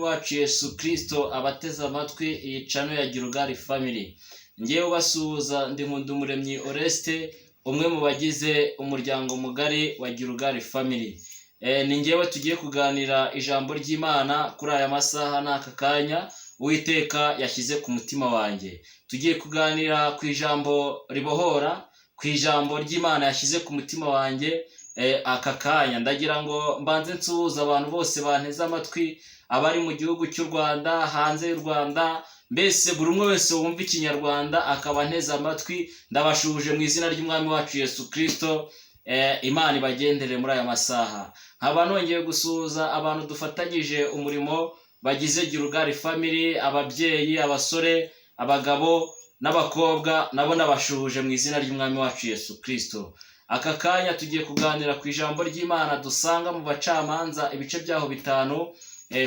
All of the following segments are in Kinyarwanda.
wacu Yesu Kristo abateze amatwi iyi channel ya Girugali Family. Ngiye ubasuhuza ndi Nkundumuremyi Oreste, umwe mu bagize umuryango mugari wa Girugali Family. Ni ngewe tugiye kuganira ijambo ry'Imana kuri aya masaha n'aka kanya Uwiteka yashyize ku mutima wanjye. Tugiye kuganira ku ijambo ribohora, ku ijambo ry'Imana yashyize ku mutima wanjye aka kanya. Ndagira ngo mbanze nsuhuza abantu bose banteze amatwi, abari mu gihugu cy'u Rwanda, hanze y'u Rwanda, mbese buri umwe wese wumva ikinyarwanda akaba nteze amatwi. Ndabashuje mu izina ry'Umwami wacu Yesu Kristo. Imana ibagendere muri aya masaha. Nkaba nongeye gusuhuza abantu dufatanyije umurimo bagize Girugali Family, ababyeyi, abasore, abagabo n'abakobwa, nabo nabashuhuje mu izina ry'Umwami wacu Yesu Kristo. Aka kanya tugiye kuganira ku ijambo ry'Imana dusanga mu Bacamanza ibice byaho 5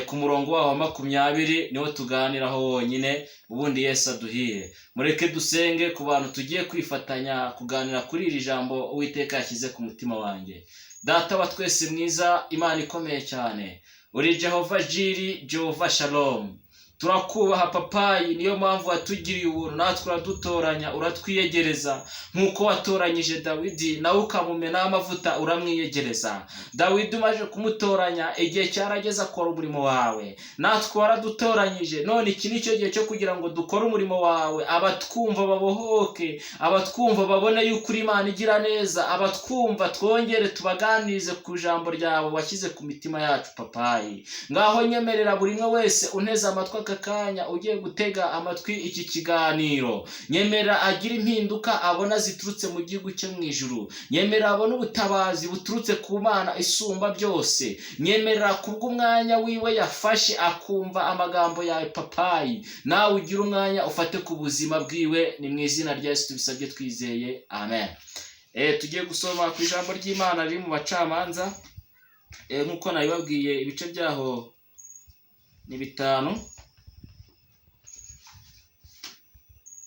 ku murongo waho 20 niho tuganiraho wonyine, ubundi Yesu aduhiye. Mureke dusenge ku bantu tugiye kwifatanya kuganira kuri iri jambo Uwiteka yashyize ku mutima wanjye. Data wa twese mwiza, Imana ikomeye cyane, uri Jehova Jiri, Jehova Shalom. Turakubaha papayi, niyo mpamvu watugiriye ubuntu natwe uradutoranya, uratwiyegereza nkuko watoranyije Dawidi nawe ukamumena amavuta uramwiyegereza. Dawidi umaje kumutoranya igihe cyarageze akora umurimo wawe, natwe waradutoranyije. None iki ni cyo gihe cyo kugira ngo dukore umurimo wawe, abatwumva babohoke, abatwumva babone yuko uri Imana igira neza, abatwumva twongere tubaganirize ku ijambo ryawe washyize ku mitima yacu papayi. Ngaho nyemerera buri umwe wese unteze amatwi aka kanya ugiye gutega amatwi iki kiganiro, nyemera agira impinduka abona ziturutse mu gihugu cyo mu ijuru. Nyemera abona ubutabazi buturutse ku Mana isumba byose. Nyemera kubw'umwanya wiwe yafashe akumva amagambo yawe papayi, nawe ugira umwanya ufate ku buzima bwiwe. Ni mu izina rya Yesu tubisabye twizeye, amen. Tugiye gusoma ku ijambo ry'Imana riri mu Bacamanza, nkuko nabibabwiye ibice byaho ni 5.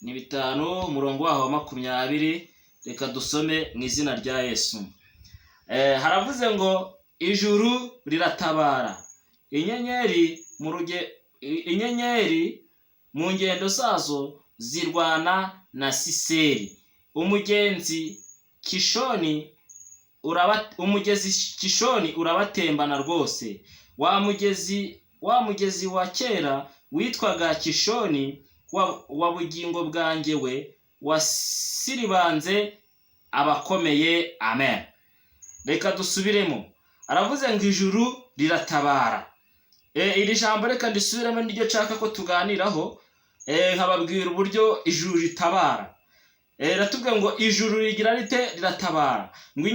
Ni 5 umurongo waho 20. Reka dusome mu izina rya Yesu. Haravuze ngo ijuru riratabara, inyenyeri mu ngendo zazo zirwana na Siseri. Umugezi Kishoni urabatembana rwose. Wa mugezi wa kera witwaga Kishoni wa bugingo bwanjye we wasiribanze abakomeye. Amen. Reka dusubiremo. Aravuze ngo ijuru riratabara. Iri jambo reka ndisubiremo, niryo nshaka ko tuganiraho. Nkababwira uburyo ijuru ritabara. Ratubwiye ngo ijuru rigira rite? Riratabara. Ngo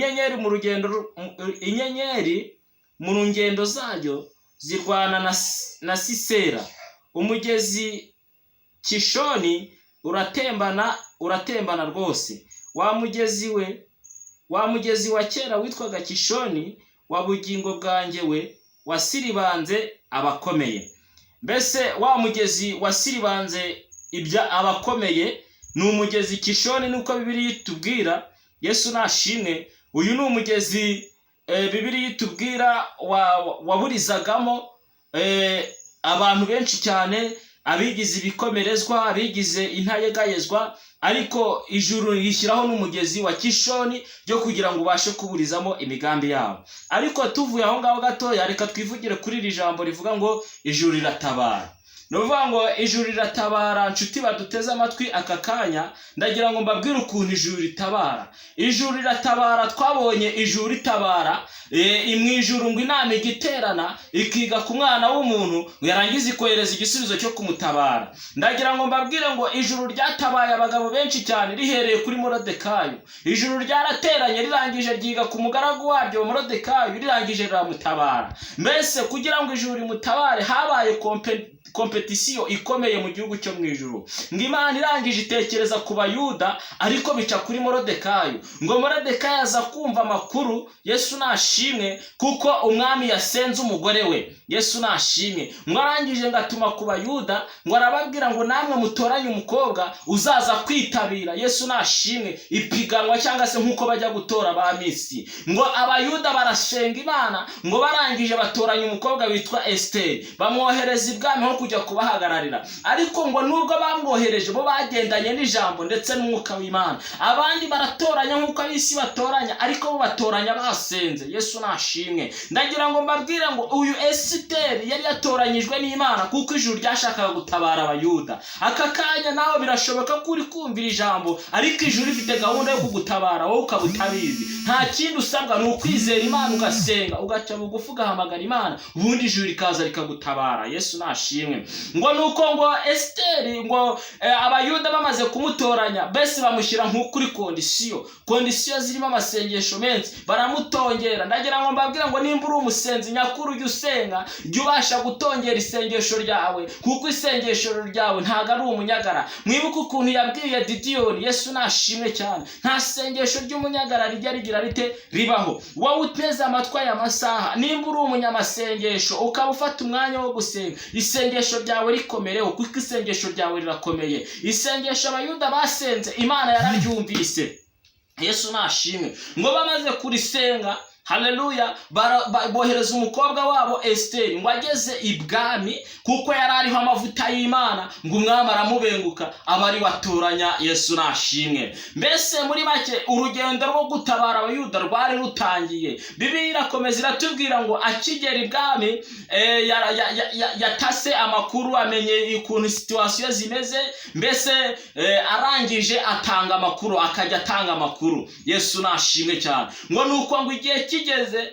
inyenyeri mu ngendo zayo zirwana na Sisera. Umugezi Kishoni uratembana rwose. Wa mugezi wa kera witwaga Kishoni wa bugingo bwanjye we wasiribanze abakomeye. Mbese wa mugezi wasiribanze abakomeye ni umugezi Kishoni, nuko Bibiliya itubwira. Yesu nashimwe. Uyu ni umugezi Bibiliya itubwira waburizagamo abantu benshi cyane, abigize ibikomerezwa, abigize intayegayezwa, ariko ijuru rishyiraho n'umugezi wa Kishoni byo kugira ngo ubashe kuburizamo imigambi yabo. Ariko tuvuye aho ngaho gatoya, reka twivugire kuri iri jambo rivuga ngo ijuru riratabara. Nuvuga ngo ijuru riratabara. Nshuti baduteze amatwi aka kanya, ndagira ngo mbabwire ukuntu ijuru ritabara. Ijuru riratabara. Twabonye ijuru ritabara mu ijuru ngo inama igiterana ikiga ku mwana w'umuntu, yarangiza ikohereza igisubizo cyo kumutabara. Ndagira ngo mbabwire ngo ijuru ryatabaye abagabo benshi cyane, rihereye kuri Morodekayo. Ijuru ryarateranye, rirangije ryiga ku mugaragu waryo Morodekayo, rirangije riramutabara. Mbese kugira ngo ijuru rimutabare habaye competition kompetisiyo ikomeye mu gihugu cyo mu ijuru. Ngo Imana irangije itekereza ku Bayuda, ariko bica kuri Morodekayo. Ngo Morodekayo aza kumva amakuru, Yesu nashimwe, kuko umwami yasenze umugore we. Yesu nashimwe. Ngo arangije ngo atuma ku Bayuda, ngo arababwira ngo namwe mutoranye umukobwa uzaza kwitabira, Yesu nashimwe, ipiganwa cyangwa se nkuko bajya gutora ba misi. Ngo Abayuda barasenga Imana, ngo barangije batoranya umukobwa witwa Esteri, bamwohereza ibwami ho kujya kubahagararira. Ariko ngo nubwo bamwohereje, bo bagendanye n'ijambo ndetse n'umwuka w'Imana. Abandi baratoranya nkuko abisi batoranya, ariko bo batoranya basenze. Yesu nashimwe. Ndagira ngo mbabwire ngo uyu Esteri yari yatoranyijwe n'Imana, kuko ijuru ryashakaga gutabara Abayuda. Aka kanya nawe birashoboka ko uri kumvira ijambo, ariko ijuru rifite gahunda yo kugutabara, wowe ukaba utabizi. Nta kindi usabwa, ni ukwizera Imana, ugasenga, ugaca bugufi, ugahamagara Imana, ubundi ijuru rikaza rikagutabara. Yesu nashimwe. Ngo nuko ngo Esteri, ngo Abayuda bamaze kumutoranya, bese bamushyira kuri kondisiyo zirimo amasengesho menshi, baramutongera. Ndagira ngo mbabwira ngo nimba uri umusenzi nyakuri, ujye usenga, jya ubasha gutongera isengesho ryawe, kuko isengesho ryawe ntago ari umunyagara. Mwibuke ukuntu yabwiye Didiyoni, Yesu nashimwe cyane, nta sengesho ry'umunyagara rijya rigira rite ribaho. Wowe uteze amatwi aya masaha, nimba uri umunyamasengesho, ukaba ufata umwanya wo gusenga, isengesho ryawe rikomereho, kuko isengesho ryawe rirakomeye. Isengesho Abayuda basenze, Imana yararyumvise. Yesu nashimwe. Ngo bamaze kurisenga, haleluya, bohereza umukobwa wabo Esteri, ngo ageze ibwami, kuko yari ariho amavuta y'Imana, ngo umwami aramubenguka, abari watoranya. Yesu nashimwe. Mbese muri make urugendo rwo gutabara Abayuda rwari rutangiye. Bibiliya irakomeza iratubwira ngo akigera ibwami, yatase amakuru, amenye ukuntu situasiyo zimeze. Mbese arangije atanga amakuru, akajya atanga amakuru. Yesu nashimwe cyane. Ngo nuko ngo igihe kigeze,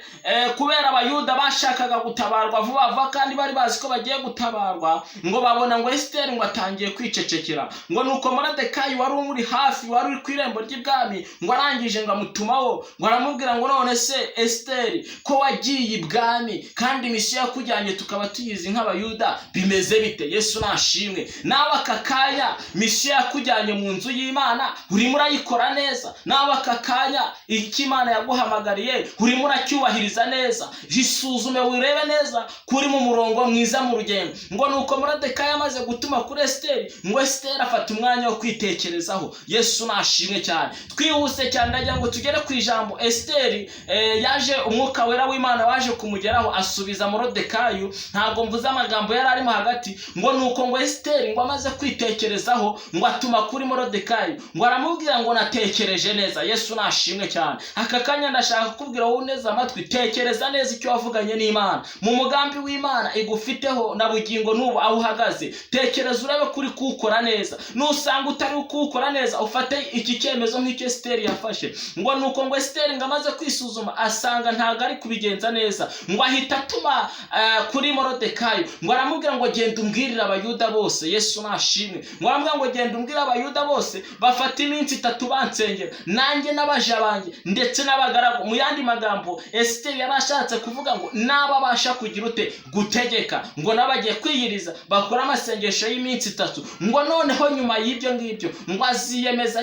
kubera Abayuda bashakaga gutabarwa vuba vuba, kandi bari bazi ko bagiye gutabarwa, ngo babona ngo Esteri ngo atangiye kwicecekera. Ngo nuko Morodekayi wari umuri hafi, wari uri ku irembo ry'ibwami, ngo arangije ngo amutumaho, ngo aramubwira ngo none se Esteri, ko wagiye ibwami kandi misiyo yakujyanye tukaba tuyizi nk'Abayuda, bimeze bite? Yesu nashimwe. Nawe aka kanya misiyo yakujyanye mu nzu y'Imana urimo urayikora neza? Nawe aka kanya icyo Imana yaguhamagariye urimo uracyubahiriza neza? Jisuzume wirebe neza kuri mu murongo mwiza mu rugendo. Ngo nuko Morodekayi amaze gutuma kuri Esteri, ngo Esteri afata umwanya wo kwitekerezaho. Yesu nashimwe cyane. Twihuse cyane, ndagira ngo tugere ku ijambo. Esteri yaje, umwuka wera w'Imana waje kumugeraho, asubiza Morodekayi. Ntabwo mvuze amagambo yari arimo hagati. Ngo nuko ngo Esteri ngo amaze kwitekerezaho, ngo atuma kuri Morodekayi, ngo aramubwira ngo natekereje neza. Yesu nashimwe cyane. Aka kanya ndashaka kubwira wowe neza amatwi, tekereza neza icyo wavuganye n'Imana, mu mugambi w'Imana igufiteho na bugingo n'ubu aho uhagaze. Tekereza urebe kuri kuwukora neza. Nusanga utari kuwukora neza, ufate iki cyemezo nk'icyo Esteri yafashe. Ngo nuko ngo Esteri ngo amaze kwisuzuma, asanga ntago ari kubigenza neza, ngo ahita atuma kuri Morodekayi, ngo aramubwira ngo genda umbwirire Abayuda bose. Yesu nashimwe. Ngo aramubwira ngo genda umbwirire Abayuda bose bafata iminsi 3 bansengera, nanjye n'abaja banjye ndetse n'abagaragu. Mu yandi magambo, Esteri yarashatse kuvuga ngo nababasha kugira ute gutegeka, ngo nabagiye kwiyiriza bakora amasengesho y'iminsi 3. Ngo noneho nyuma y'ibyo ngibyo, ngo aziyemeza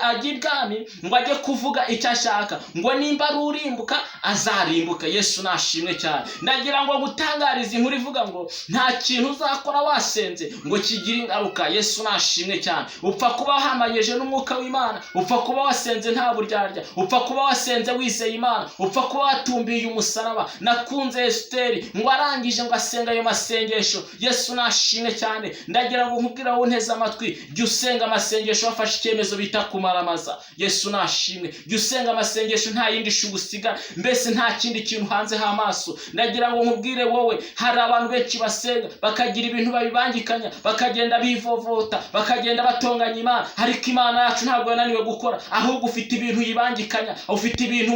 agibwami, ngo ajye kuvuga icyo ashaka, ngo nimba ari urimbuka azarimbuka. Yesu nashimwe cyane. Ndagira ngo gutangariza inkuru ivuga ngo nta kintu uzakora wasenze ngo kigira ingaruka. Yesu nashimwe cyane. Upfa kuba wahamanyeje n'umwuka w'Imana, upfa kuba wasenze nta buryarya, upfa kuba wasenze wizeye Imana, upfa kuba watumbiye umusaraba. Nakunze Esteri, ngo arangije ngo asenga ayo masengesho. Yesu nashimwe cyane. Ndagira ngo nkubwira wowe nteze amatwi, jya usenga amasengesho wafashe icyemezo bita kumaramaza. Yesu nashimwe. Jya usenga amasengesho nta yindi shugusiga, mbese nta kindi kintu hanze h'amaso. Ndagira ngo nkubwire wowe, hari abantu benshi basenga bakagira ibintu babibangikanya, bakagenda bivovota, bakagenda batonganya Imana, ariko Imana yacu ntabwo yananiwe gukora. Ahubwo ufite ibintu yibangikanya, ufite ibintu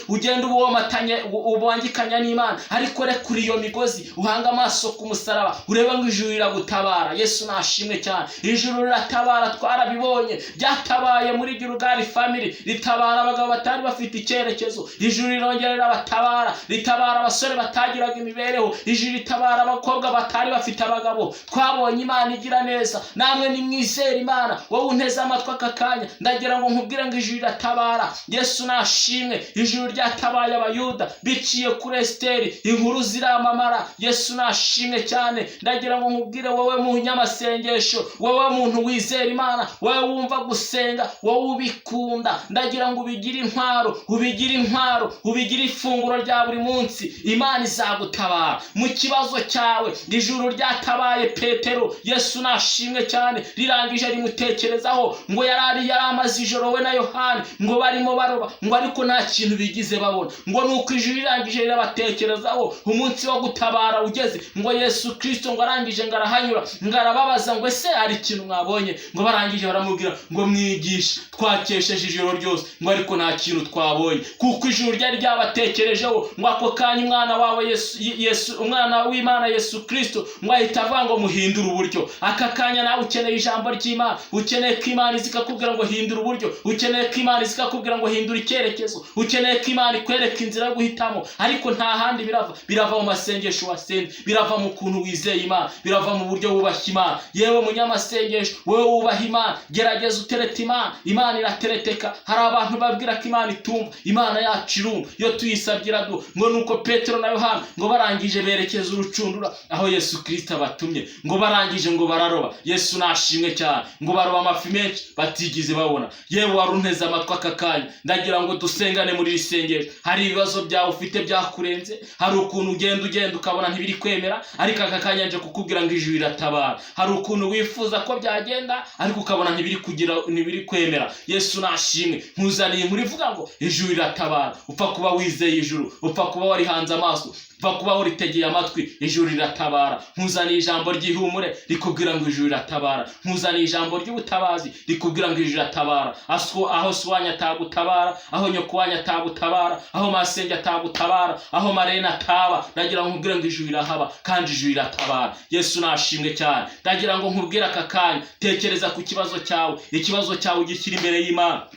ugenda uwomatanye ubangikanya n'Imana, ariko rekura iyo migozi uhanga amaso ku musaraba urebe ngo ijuru riragutabara. Yesu nashimwe cyane. Ijuru riratabara, twarabibonye, byatabaye muri Gilgal family, ritabara abagabo batari bafite icyerekezo. Ijuru rirongera rirabatabara, ritabara abasore batagiraga imibereho. Ijuru ritabara abakobwa batari bafite abagabo. Twabonye Imana igira neza. Namwe nimwizere Imana. Wowe unteze amatwi aka kanya, ndagira ngo nkubwire ngo ijuru riratabara. Yesu nashimwe. Ijuru ryatabaye Abayuda biciye kuri Esiteri, inkuru ziramamara. Yesu nashimwe cyane. Ndagira ngo nkubwire wowe munyamasengesho, wowe muntu wizera Imana, wowe wumva gusenga, wowe ubikunda, ndagira ngo ubigire intwaro, ubigire ifunguro rya buri munsi. Imana izagutabara mu kibazo cyawe. Ijuru ryatabaye Petero. Yesu nashimwe cyane. Rirangije rimutekerezaho ngo yari amaze ijoro we na Yohani ngo barimo baroba, ngo ariko nta kintu bigize babona. Ngo nuko ijuru rirangije rirabatekerezaho, umunsi wo gutabara ugeze, ngo Yesu Kristo ngo arangije ngo arahanyura, ngo arababaza ngo ese hari ikintu mwabonye? Ngo barangije baramubwira ngo mwigisha, twakesheje ijoro ryose, ngo ariko nta kintu twabonye. Kuko ijuru ryari ryabatekerejeho. Ngo ako kanya umwana wawe Yesu umwana w'Imana Yesu Kristo ngo ahita avuga ngo muhindure uburyo. Aka kanya nawe ukeneye ijambo ry'Imana, ukeneye ko Imana izikakubwira ngo hindura uburyo, ukeneye ko Imana izikakubwira ngo hindura icyerekezo, ukeneye ko Imana ikwereka inzira yo guhitamo. Ariko nta handi birava mu masengesho wasenze, birava mu kuntu wizeye Imana, birava mu buryo wubashye Imana. Yewe munyamasengesho, wowe wubaha Imana, gerageza uterete Imana. Imana iratereteka. Hari abantu babwira ko Imana itumva. Imana yacu irumva iyo tuyisabye iraduha. Ngo nuko Petero na Yohana ngo barangije berekeza urucundura aho Yesu Kristo abatumye, ngo barangije ngo bararoba. Yesu nashimwe cyane. Ngo baroba amafi menshi batigize babona. Yewe warunteze amatwi aka kanya, ndagira ngo dusengane muri iri sengesho. Hari ibibazo byawe ufite byakurenze, hari ukuntu ugenda ukabona ntibiri kwemera, ariko aka kanya nje kukubwira ngo ijuru riratabara. Hari ukuntu wifuza ko byagenda, ariko ukabona ntibiri kwemera. Yesu nashimwe. Nkuzaniye inkuru ivuga ngo ijuru riratabara. Upfa kuba wizeye ijuru, upfa kuba warihanze amaso, upfa kuba waritegeye amatwi, ijuru riratabara. Nkuzaniye ijambo ry'ihumure rikubwira ngo ijuru riratabara. Nkuzaniye ijambo ry'ubutabazi rikubwira ngo ijuru riratabara. Aho swanya atagutabara, aho nyoko wanya atagutabara, aho masenge atagutabara, aho marena ataba, ndagira ngo nkubwire ngo ijuru rirahaba kandi ijuru riratabara. Yesu nashimwe cyane. Ndagira ngo nkubwire aka kanya, tekereza ku kibazo cyawe, ikibazo cyawe ugishyira imbere y'Imana,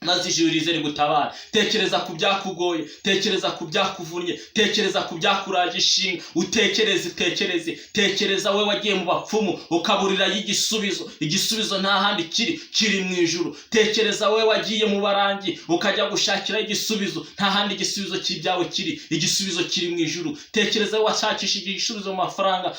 maze ijuru rize rigutabara. Tekereza ku byakugoye, tekereza ku byakuvunnye, tekereza ku byakuraje ishinga. Tekereza we wagiye mu bapfumu ukaburira y'igisubizo. Igisubizo nta handi kiri mu ijuru. Tekereza we wagiye mu barangi ukajya gushakira igisubizo, nta handi igisubizo cy'ibyawe kiri. Igisubizo kiri mu ijuru. Tekereza we washakishije igisubizo mu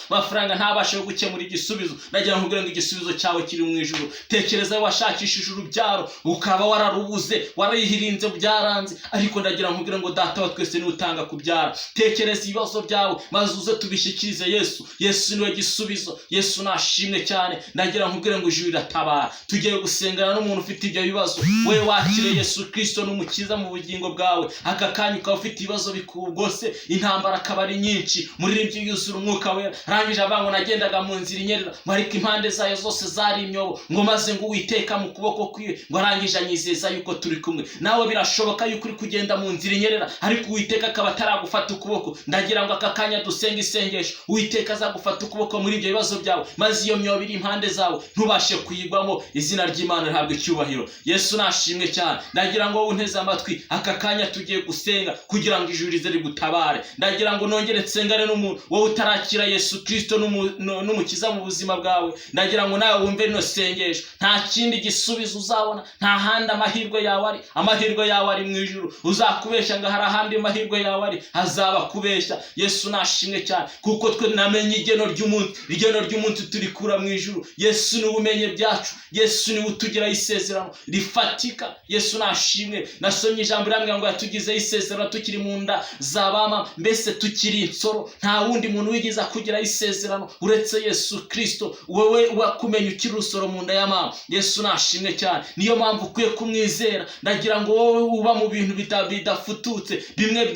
mafaranga ntabashe gukemura igisubizo, ndagira nkubwire ngo igisubizo cyawe kiri mu ijuru. Tekereza we washakishije urubyaro ukaba wararubuze, warayihirinze byaranze, ariko ndagira nkubwire ngo data wa twese ni utanga kubyara. Tekereza ibibazo byawe maze uze tubishikirize Yesu. Yesu niwe gisubizo. Yesu nashimwe cyane. Ndagira nkubwire ngo ijuru riratabara. Tugiye gusengana n'umuntu ufite ibyo bibazo. Wewe wakire Yesu Kristo n'umukiza mu bugingo bwawe. Aka kanya ukaba ufite ibibazo bikugose, intambara akaba ari nyinshi, muririmbyi yuzura umwuka wera. Rangije abango nagendaga mu nzira inyerera, ariko impande zayo zose zari imyobo, ngo maze ngo Uwiteka mu kuboko kwiwe ngo arangije anyizeza yuko turi kumwe. Nawe birashoboka yuko uri kugenda mu nzira inyerera, ariko Uwiteka akaba ataragufata ukuboko. Ndagira ngo aka kanya dusenga isengesho, Uwiteka azagufata ukuboko muri ibyo bibazo byawe, maze iyo myobo iri impande zawe ntubashe kuyigwamo. Izina ry'Imana rihabwe icyubahiro. Yesu nashimwe cyane. Ndagira ngo wowe unteze amatwi, aka kanya tugiye gusenga kugira ngo ijuru rize rigutabare. Ndagira ngo nongere nsengane n'umuntu wowe utarakira Yesu Kristo n'umukiza mu buzima bwawe. Ndagira ngo nawe wumve rino sengesho. Nta kindi gisubizo uzabona, nta handi amahirwe yawe ari mu ijuru. Uzakubeshya ngo hari ahandi amahirwe yawe ari, hazaba kubeshya. Yesu nashimwe cyane, kuko twe namenye igeno ry'umuntu turikura mu ijuru. Yesu ni ubumenye byacu. Yesu ni utugiraho isezerano rifatika. Yesu nashimwe. Nasomye ijambo riramubwira ngo yatugizeho isezerano tukiri mu nda za bamama, mbese tukiri insoro. Nta wundi muntu wigize kugiraho isezerano uretse Yesu Kristo. Wowe wakumenye ukiri urusoro mu nda ya mama. Yesu nashimwe cyane. Niyo mpamvu ukwiye kumwizera. mwizera, ndagira ngo wowe uba mu bintu bidafututse bimwe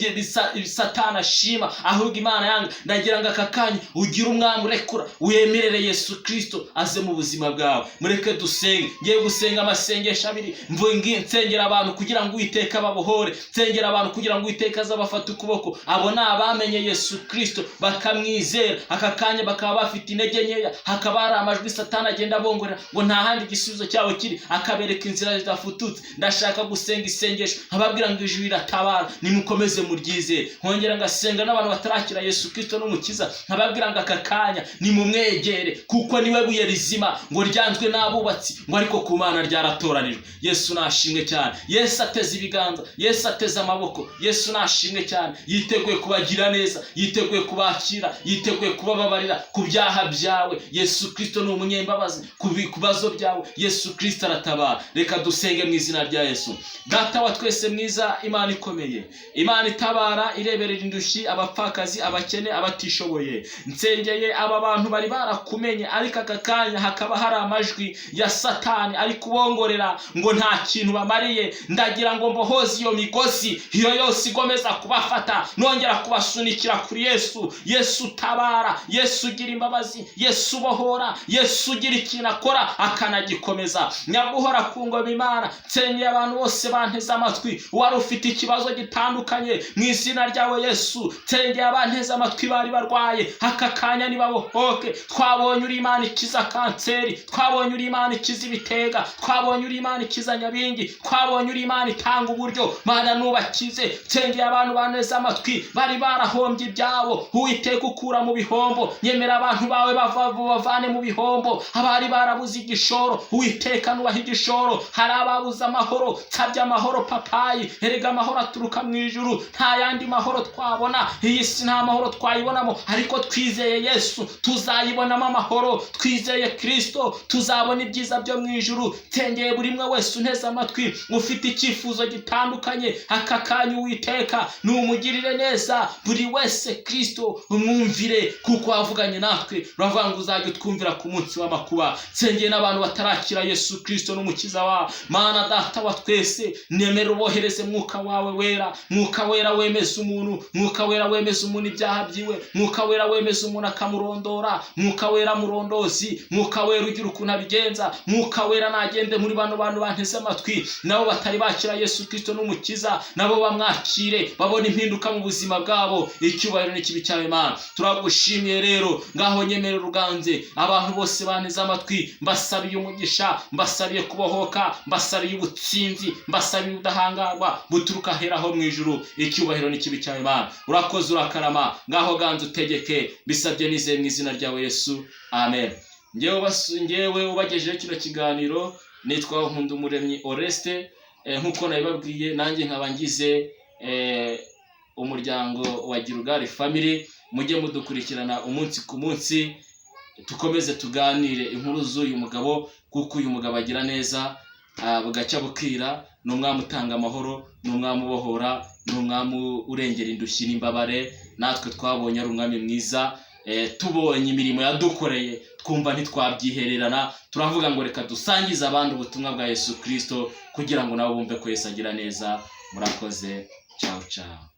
Satani ashima ahubwo Imana yanga, ndagira ngo aka kanya ugire umwami urekura wemerere Yesu Kristo aze mu buzima bwawe. Mureke dusenge. Ngiye gusenga amasengesho abiri, nsengera abantu kugira ngo Uwiteka babohore, nsengera abantu kugira ngo Uwiteka azabafate ukuboko. Abo ni abamenye Yesu Kristo bakamwizera, aka kanya bakaba bafite intege nkeya, hakaba hari amajwi Satani agenda abongorera ngo nta handi igisubizo cyawe kiri, akabereka inzira zidafututse. Ndashaka gusenga isengesho nkababwira ngo ijuru riratabara, nimukomeze muryizere. Nkongera ngasenga n'abantu batarakira Yesu Kristo n'umukiza, nkababwira ngo aka kanya nimumwegere kuko niwe buye rizima ngo ryanzwe n'abubatsi, ngo ariko ku Mana ryaratoranijwe. Yesu nashimwe cyane. Yesu ateze ibiganza, Yesu ateze amaboko, Yesu nashimwe cyane. Yiteguye kubagira neza, yiteguye kubakira, yiteguye kubababarira ku byaha byawe. Yesu Kristo ni umunyembabazi ku bibazo byawe. Yesu Kristo aratabara. Reka dusenge mu izina rya Yesu. Data wa twese mwiza, Imana ikomeye, Imana itabara, ireberera indushyi, abapfakazi, abakene, abatishoboye. Nsengeye aba bantu bari barakumenye, ariko aka kanya hakaba hari amajwi ya Satani ari kubongorera ngo nta kintu bamariye. Ndagira ngo mbohoze iyo migozi, iyo yose igomeza kubafata, nongera kubasunikira kuri Yesu. Yesu tabara, Yesu ugira imbabazi, Yesu bohora, Yesu ugira ikintu akora akanagikomeza. Nyaguhora ku ngoma Imana, nsengeye abantu bose banteze amatwi, wari ufite ikibazo gitandukanye mu izina ryawe Yesu. Nsengeye abanteze amatwi bari barwaye, aka kanya nibabohoke. Twabonye uri Imana ikiza kanseri, twabonye uri Imana ikiza ibitega, twabonye uri Imana ikiza nyabingi, twabonye uri Imana itanga uburyo. Mana nubakize. Nsengeye abantu banteze amatwi bari barahombye ibyabo, Uwiteka ukura mu bihombo. Nyemera abantu bawe bavane mu bihombo, abari barabuze igishoro, Uwiteka nubaha igishoro. Hari ababuze amahoro, nsabye amahoro papayi, erega amahoro aturuka mu ijuru. Nta yandi mahoro twabona, iyi si nta mahoro twayibonamo, ariko twizeye Yesu tuzayibonamo amahoro. Twizeye Kristo tuzabona ibyiza byo mu ijuru. Nsengeye buri mwe wese unteze amatwi ufite icyifuzo gitandukanye, aka kanya Uwiteka numugirire neza. Buri wese Kristo umwumvire, kuko wavuganye natwe, uravuga ngo uzajya utwumvira ku munsi w'amakuba. Nsengeye n'abantu batarakira Yesu Kristo n'umukiza wa Mana. Data wa twese, nemera ubohereze mwuka wawe wera, mwuka wera wemeza umuntu, mwuka wera wemeza umuntu ibyaha byiwe, mwuka wera wemeza umuntu akamurondora, mwuka wera murondozi, mwuka wera ugira ukuntu abigenza. Mwuka wera nagende muri bano bantu banteze amatwi, nabo batari bakira Yesu Kristo n'umukiza, nabo bamwakire, babona impinduka mu buzima bwabo. Icyubahiro n'ikibi cyawe Mana. Turagushimiye rero, ngaho nyemerera uganze abantu bose banteze amatwi. Mbasabiye umugisha, mbasabiye kubohoka, mbasabiye ubutsinzi, mbasabiye ubudahangarwa buturuka heraho mu ijuru. Icyubahiro n'ikibi cyawe Mana. Urakoze urakarama, ngaho ganze utegeke, bisabye nizeye mu izina ryawe Yesu, amen. Ngewe ubagejeje kino kiganiro nitwa Nkundumuremyi Oreste. Nkuko nabibabwiye, nanjye nkaba ngize umuryango wa Girugari Family. Mujye mudukurikirana umunsi ku munsi, tukomeze tuganire inkuru z'uyu mugabo, kuko uyu mugabo agira neza, bugacya bukira. Ni umwami utanga amahoro, ni umwami ubohora, ni umwami urengera indushyi n'imbabare. Natwe twabonye ari umwami mwiza. Tubonye imirimo yadukoreye twumva ntitwabyihererana, turavuga ngo reka dusangize abandi ubutumwa bwa Yesu Kristo kugira ngo nabo bumve ko Yesu agira neza. Murakoze. Ciao ciao.